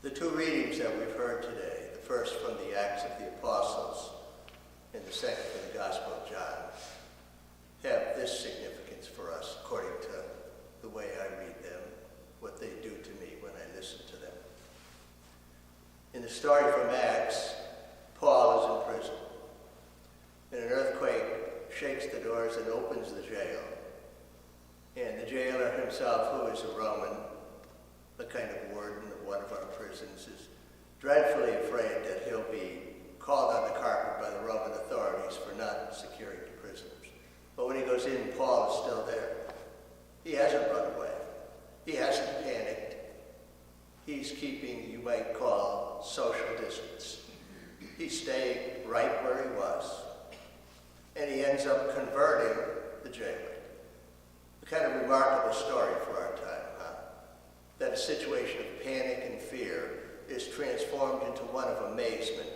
The two readings that we've heard today, the first from the Acts of the Apostles and the second from the Gospel of John, have this significance for us according to the way I read them, what they do to me when I listen to them. In the story from Acts, Paul is in prison, and an earthquake shakes the doors and opens the jail. And the jailer himself, who is a Roman, the kind of warden of one of our prisons, is dreadfully afraid that he'll be called on the carpet by the Roman authorities for not securing the prisoners. But when he goes in, Paul is still there. He hasn't run away. He hasn't panicked. He's keeping, you might call, social distance. He's staying right where he was. And he ends up converting the jailer. A kind of remarkable story for our time, huh? That a situation of panic and fear is transformed into one of amazement.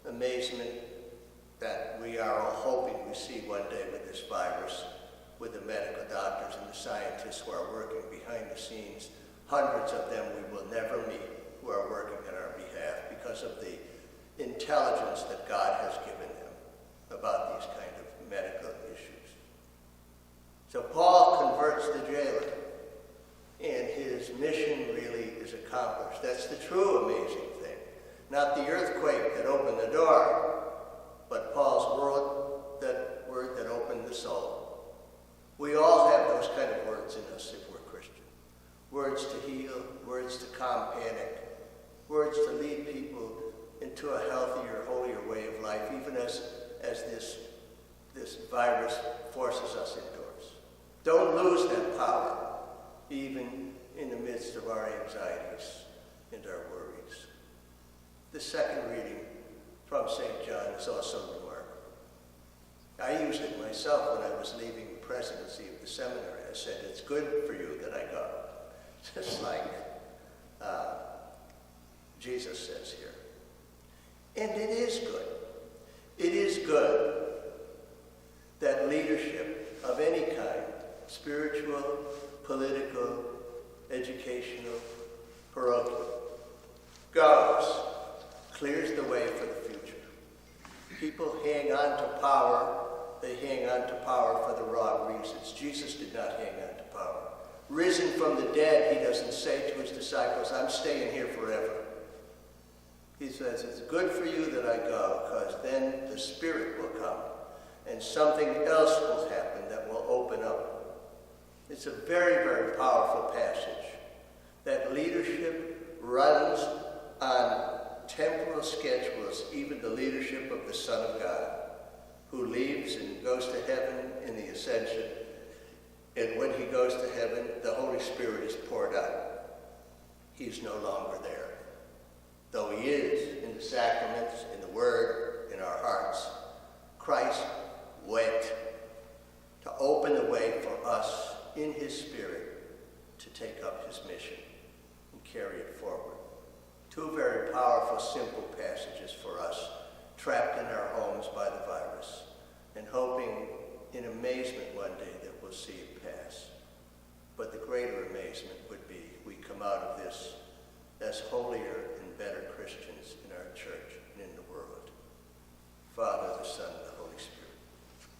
Amazement that we are all hoping we see one day with this virus, with the medical doctors and the scientists who are working behind the scenes. Hundreds of them we will never meet who are working on our behalf because of the intelligence that God has given them about these kind of medical issues. So Paul converts the jailer, and his mission really is accomplished. That's the true amazing thing. Not the earthquake that opened the door, but Paul's word that opened the soul. We all have those kind of words in us if we're Christian. Words to heal, words to calm panic, words to lead people into a healthier, holier way of life, even as this virus forces us indoors. Don't lose that power, even in the midst of our anxieties and our worries. The second reading from St. John is also remarkable. I used it myself when I was leaving the presidency of the seminary. I said, it's good for you that I go. Just like Jesus says here. And it is good. It is good that leadership of any kind, spiritual, political, educational, parochial, goes, clears the way for the future. People hang on to power. They hang on to power for the wrong reasons. Jesus did not hang on to power. Risen from the dead, he doesn't say to his disciples, I'm staying here forever. He says, it's good for you that I go, because then the Spirit will come, and something else will happen that will open up. It's a very, very powerful passage. That leadership runs on temporal schedules, even the leadership of the Son of God, who leaves and goes to heaven in the ascension. And when he goes to heaven, the Holy Spirit is poured out. He's no longer there. Though he is in the sacraments, in the Word, in our hearts, Christ went to open the way for us in his Spirit to take up his mission and carry it forward. Two very powerful, simple passages for us, trapped in our homes by the virus, and hoping in amazement one day that we'll see it pass. But the greater amazement would be we come out of this as holier and better Christians in our church and in the world. Father, the Son, the